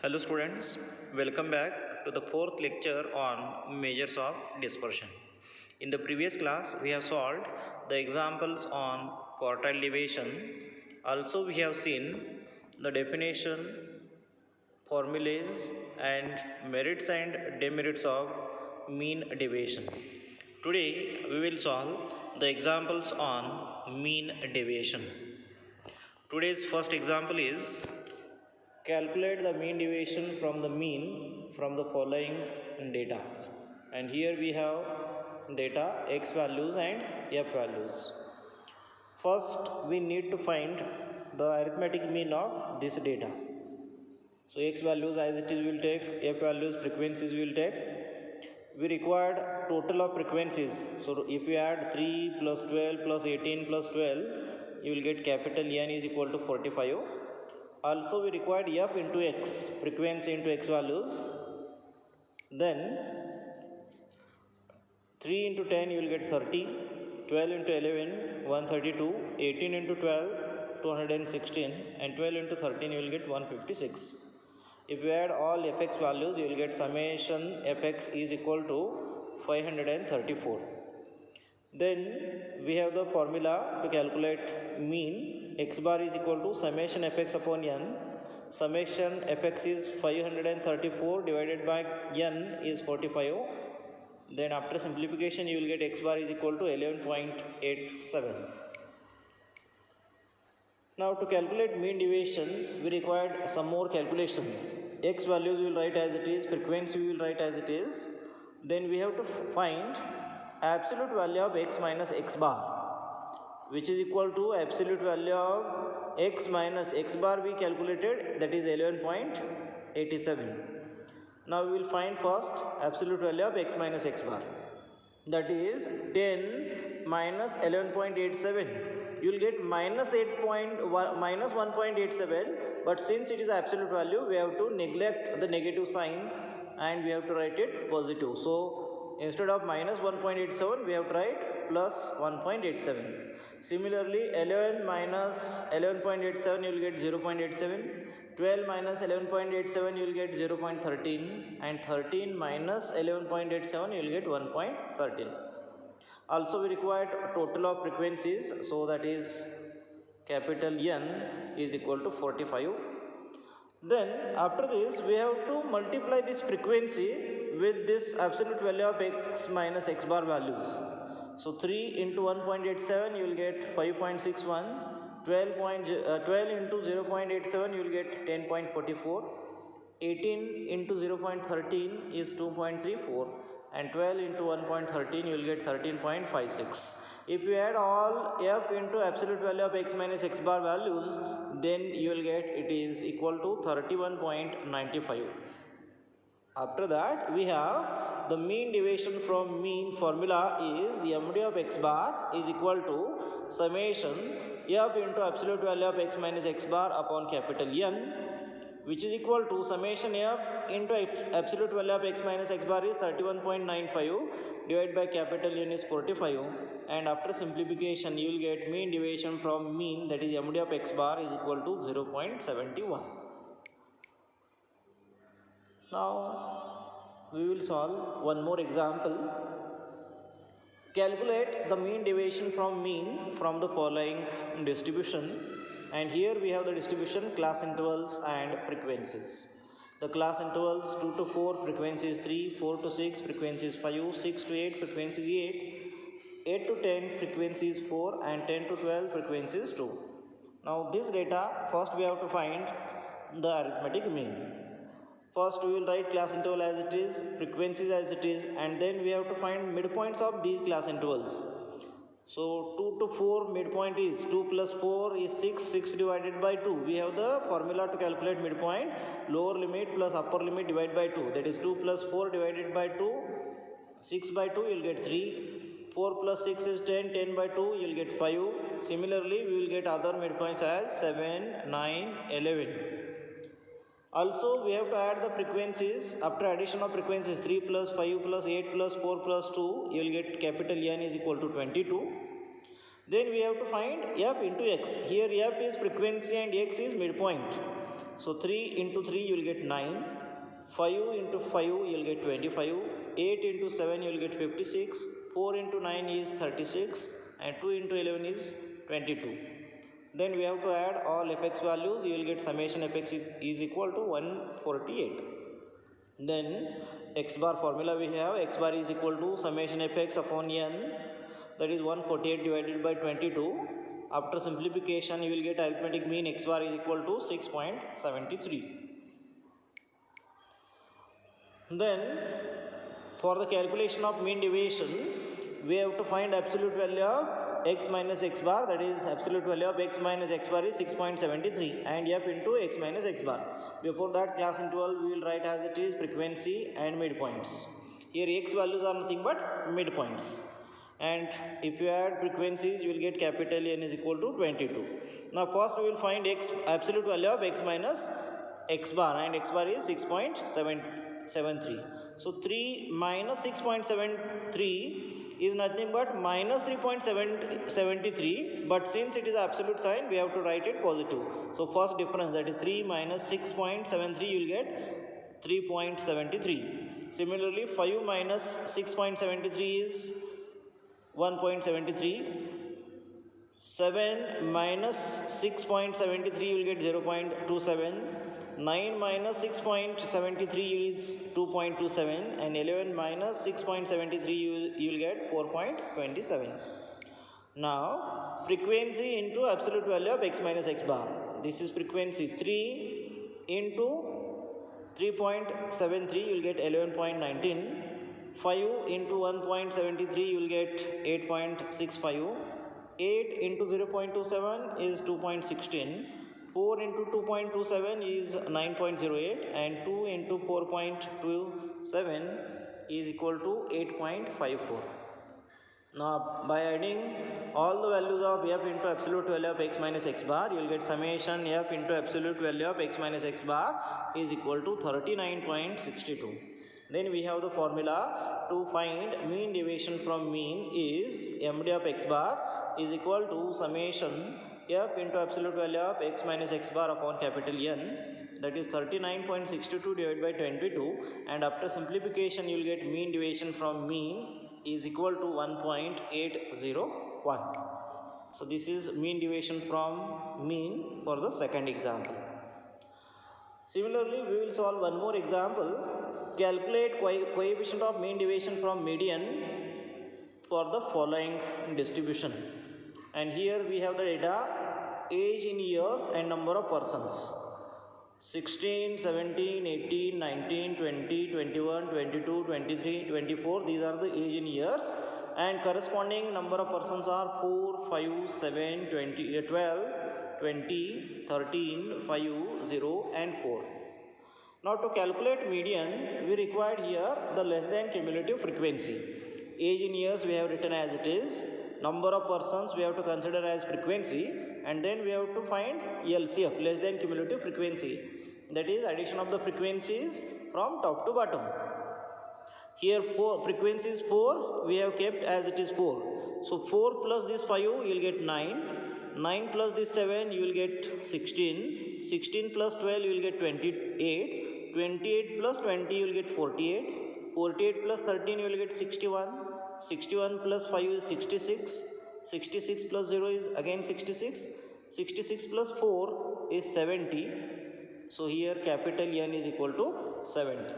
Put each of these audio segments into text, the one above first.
Hello students, welcome back to the fourth lecture on measures of dispersion. In the previous class, we have solved the examples on quartile deviation. Also, we have seen the definition, formulas and merits and demerits of mean deviation. Today, we will solve the examples on mean deviation. Today's first example is calculate the mean deviation from the mean from the following data. And here we have data x values and f values. First, we need to find the arithmetic mean of this data. So x values as it is we will take, f values frequencies we will take. We required total of frequencies. So if you add 3 plus 12 plus 18 plus 12, you will get capital N is equal to 45. Also we required f into x, frequency into x values. Then 3 into 10 you will get 30, 12 into 11 132, 18 into 12 216 and 12 into 13 you will get 156. If you add all fx values, you will get summation fx is equal to 534. Then we have the formula to calculate mean. X bar is equal to summation fx upon n. Summation fx is 534 divided by n is 45. Then after simplification, you will get x bar is equal to 11.87. Now to calculate mean deviation, we required some more calculation. X values we will write as it is, frequency we will write as it is. Then we have to find absolute value of x minus x bar, which is equal to absolute value of x minus x bar we calculated, that is 11.87. Now we will find first absolute value of x minus x bar, that is 10 minus 11.87. You will get minus 1.87, but since it is absolute value, we have to neglect the negative sign and we have to write it positive. So instead of minus 1.87, we have to write plus 1.87. Similarly, 11 minus 11.87, you will get 0.87. 12 minus 11.87, you will get 0.13, and 13 minus 11.87, you will get 1.13. Also we required total of frequencies, so that is capital N is equal to 45. Then after this we have to multiply this frequency with this absolute value of x minus x bar values. So 3 into 1.87 you will get 5.61, 12 into 0.87 you will get 10.44, 18 into 0.13 is 2.34, and 12 into 1.13 you will get 13.56. If you add all f into absolute value of x minus x bar values, then you will get it is equal to 31.95. After that we have the mean deviation from mean formula is md of x bar is equal to summation f into absolute value of x minus x bar upon capital N, which is equal to summation f into absolute value of x minus x bar is 31.95 divided by capital N is 45, and after simplification you will get mean deviation from mean, that is md of x bar is equal to 0.71. Now we will solve one more example. Calculate the mean deviation from mean from the following distribution. And here we have the distribution, class intervals and frequencies. The class intervals 2 to 4, frequency is 3, 4 to 6, frequency is 5, 6 to 8, frequency is 8, 8 to 10, frequency is 4, and 10 to 12, frequency is 2. Now this data, first we have to find the arithmetic mean. First we will write class interval as it is, frequencies as it is, and then we have to find midpoints of these class intervals. So 2 to 4 midpoint is 2 plus 4 is 6, 6 divided by 2. We have the formula to calculate midpoint, lower limit plus upper limit divided by 2. That is 2 plus 4 divided by 2, 6 by 2 you will get 3. 4 plus 6 is 10, 10 by 2 you will get 5. Similarly, we will get other midpoints as 7, 9, 11. Also we have to add the frequencies. After addition of frequencies 3 plus 5 plus 8 plus 4 plus 2, you will get capital N is equal to 22. Then we have to find f into x. Here f is frequency and x is midpoint. So 3 into 3 you will get 9, 5 into 5 you will get 25, 8 into 7 you will get 56, 4 into 9 is 36 and 2 into 11 is 22. Then we have to add all fx values. You will get summation fx is equal to 148. Then x bar formula we have, x bar is equal to summation fx upon n, that is 148 divided by 22. After simplification you will get arithmetic mean x bar is equal to 6.73. Then for the calculation of mean deviation we have to find absolute value of x minus x bar, that is absolute value of x minus x bar is 6.73 and f into x minus x bar. Before that class interval we will write as it is frequency and midpoints. Here x values are nothing but midpoints, and if you add frequencies you will get capital N is equal to 22. Now first we will find x absolute value of x minus x bar, and x bar is 6.73. So 3 minus 6.73 is nothing but minus 3.73, but since it is absolute sign we have to write it positive. So first difference, that is 3 minus 6.73, you will get 3.73. Similarly 5 minus 6.73 is 1.73. 7 minus 6.73 you will get 0.27. 9 minus 6.73 is 2.27, and 11 minus 6.73 you will get 4.27. Now frequency into absolute value of x minus x bar. This is frequency, 3 into 3.73 you will get 11.19. 5 into 1.73 you will get 8.65. 8 into 0.27 is 2.16. 4 into 2.27 is 9.08, and 2 into 4.27 is equal to 8.54. Now by adding all the values of f into absolute value of x minus x bar, you will get summation f into absolute value of x minus x bar is equal to 39.62. Then we have the formula to find mean deviation from mean is md of x bar is equal to summation f into absolute value of x minus x bar upon capital N, that is 39.62 divided by 22, and after simplification you will get mean deviation from mean is equal to 1.801. So this is mean deviation from mean for the second example. Similarly we will solve one more example. Calculate coefficient of mean deviation from median for the following distribution. And here we have the data, age in years and number of persons. 16, 17, 18, 19, 20, 21, 22, 23, 24. These are the age in years, and corresponding number of persons are 4, 5, 7, 20, 12, 20, 13, 5, 0 and 4. Now to calculate median we required here the less than cumulative frequency. Age in years we have written as it is. Number of persons we have to consider as frequency, and then we have to find LCF, less than cumulative frequency, that is addition of the frequencies from top to bottom. Here frequency is 4, we have kept as it is 4. So 4 plus this 5 you will get 9, 9 plus this 7 you will get 16, 16 plus 12 you will get 28, 28 plus 20 you will get 48, 48 plus 13 you will get 61, 61 plus 5 is 66, 66 plus 0 is again 66, 66 plus 4 is 70. So here capital N is equal to 70.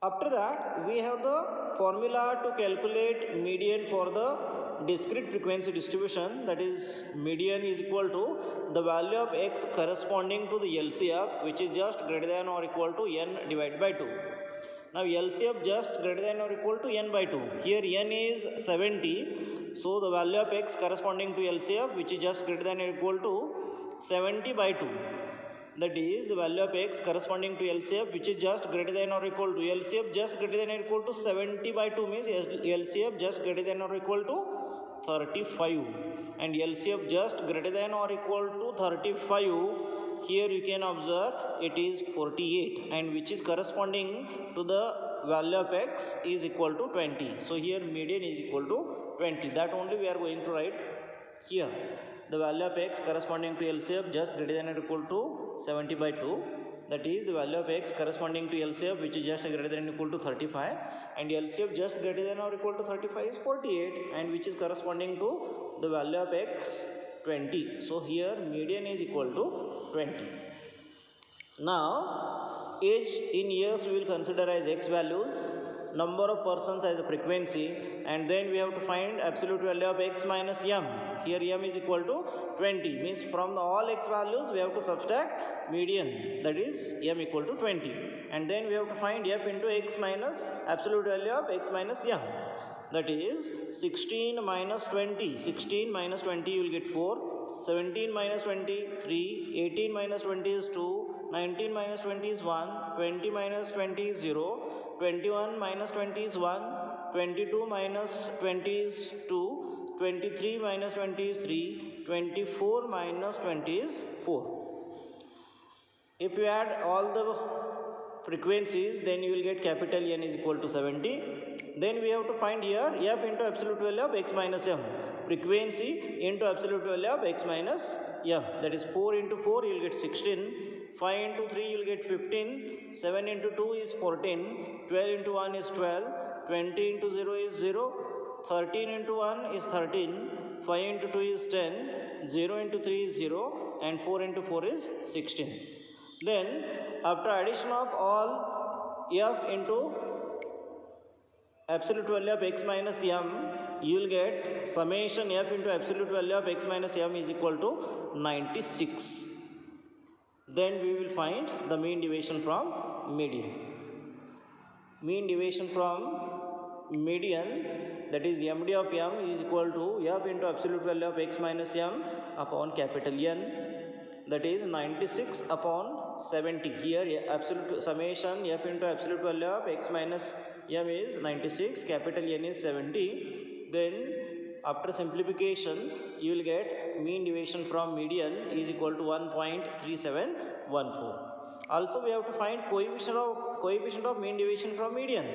After that we have the formula to calculate median for the discrete frequency distribution, that is median is equal to the value of x corresponding to the LCF, which is just greater than or equal to n divided by 2. Now LCF just greater than or equal to n by 2. Here n is 70. So the value of x corresponding to LCF, which is just greater than or equal to 70 by 2. That is the value of x corresponding to LCF, which is just greater than or equal to LCF just greater than or equal to 70 by 2 means LCF just greater than or equal to 35, and LCF just greater than or equal to 35. Here you can observe it is 48, and which is corresponding to the value of x is equal to 20. So here median is equal to 20. That only we are going to write here. The value of x corresponding to LCF just greater than or equal to 70 by 2. That is the value of x corresponding to LCF which is just greater than or equal to 35, and LCF just greater than or equal to 35 is 48, and which is corresponding to the value of x 20. So here median is equal to 20. Now age in years we will consider as x values, number of persons as a frequency, and then we have to find absolute value of x minus m. Here m is equal to 20, means from all x values we have to subtract median, that is m equal to 20, and then we have to find f into x minus absolute value of x minus m, that is 16 minus 20. 16 minus 20 you will get 4, 17 minus 20 3, 18 minus 20 is 2, 19 minus 20 is 1, 20 minus 20 is 0, 21 minus 20 is 1, 22 minus 20 is 2, 23 minus 20 is 3, 24 minus 20 is 4. If you add all the frequencies, then you will get capital N is equal to 70. Then we have to find here f into absolute value of x minus m. Frequency into absolute value of x minus m. That is 4 into 4 you will get 16. 5 into 3 you will get 15. 7 into 2 is 14. 12 into 1 is 12. 20 into 0 is 0. 13 into 1 is 13. 5 into 2 is 10. 0 into 3 is 0. And 4 into 4 is 16. Then after addition of all f into absolute value of x minus m, you will get summation f into absolute value of x minus m is equal to 96. Then we will find the mean deviation from median. Mean deviation from median, that is MD of m is equal to f into absolute value of x minus m upon capital N, that is 96 upon 70. Here absolute summation f into absolute value of x minus m is 96, capital N is 70. Then after simplification you will get mean deviation from median is equal to 1.3714. Also we have to find coefficient of mean deviation from median,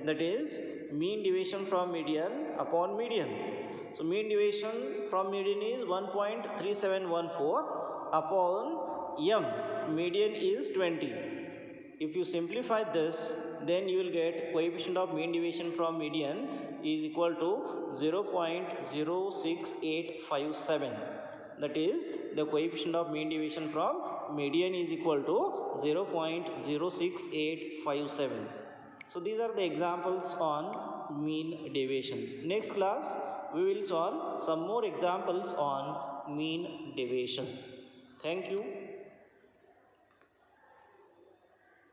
that is mean deviation from median upon median. So mean deviation from median is 1.3714 upon m, median is 20. If you simplify this, then you will get coefficient of mean deviation from median is equal to 0.06857. That is the coefficient of mean deviation from median is equal to 0.06857. So these are the examples on mean deviation. Next class we will solve some more examples on mean deviation. Thank you.